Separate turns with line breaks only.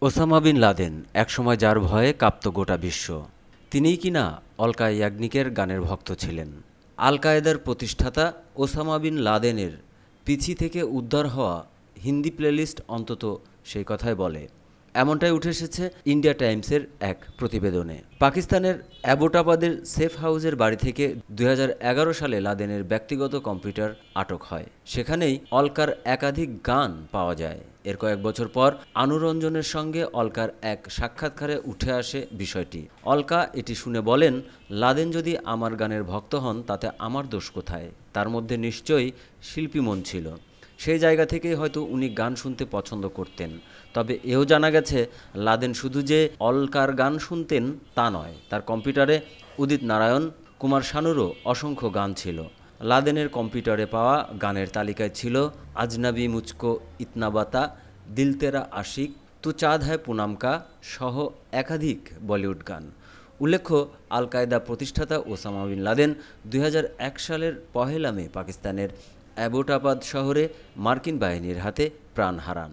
Osama bin Laden, একসময় যার ভয়ে কাঁপত গোটা বিশ্ব। তিনিই কিনা অলকা ইয়াগনিকের গানের ভক্ত ছিলেন। আল কায়েদার প্রতিষ্ঠাতা ওসামা বিন লাদেনের পিছি থেকে উদ্ধার হওয়া হিন্দি প্লেলিস্ট অন্তত সেই কথাই বলে। এমনটাই উঠে এসেছে ইন্ডিয়া টাইমসের এক প্রতিবেদনে। পাকিস্তানের অ্যাবোটাবাদের সেফ হাউসের বাড়ি থেকে ২০১১ সালে লাদেনের ব্যক্তিগত কম্পিউটার আটক হয়। সেখানেই অলকার একাধিক গান পাওয়া যায়। এর কয়েক বছর পর আনুরঞ্জনের সঙ্গে অলকার এক সাক্ষাৎকারে উঠে আসে বিষয়টি। অলকা এটি শুনে বলেন, লাদেন যদি আমার গানের ভক্ত হন তাতে আমার দোষ কোথায়? তার মধ্যে নিশ্চয়ই শিল্পী মন ছিল। সেই জায়গা থেকেই হয়তো উনি গান শুনতে পছন্দ করতেন। তবে এও জানা গেছে, লাদেন শুধু যে অলকার গান শুনতেন তা নয়, তার কম্পিউটারে উদিত নারায়ণ, কুমার শানুরও অসংখ্য গান ছিল। লাদেনের কম্পিউটারে পাওয়া গানের তালিকায় ছিল আজনাবি মুঝকো ইতনা বাতা, দিল তেরা আশিক, তু চাঁদ হ্যায় পুনাম কা সহ একাধিক বলিউড গান। উল্লেখ্য, আল কায়েদা প্রতিষ্ঠাতা ওসামা বিন লাদেন ২০০১ সালের ১ মে পাকিস্তানের অ্যাবোটাবাদ শহরে মার্কিন বাহিনীর হাতে প্রাণ হারান।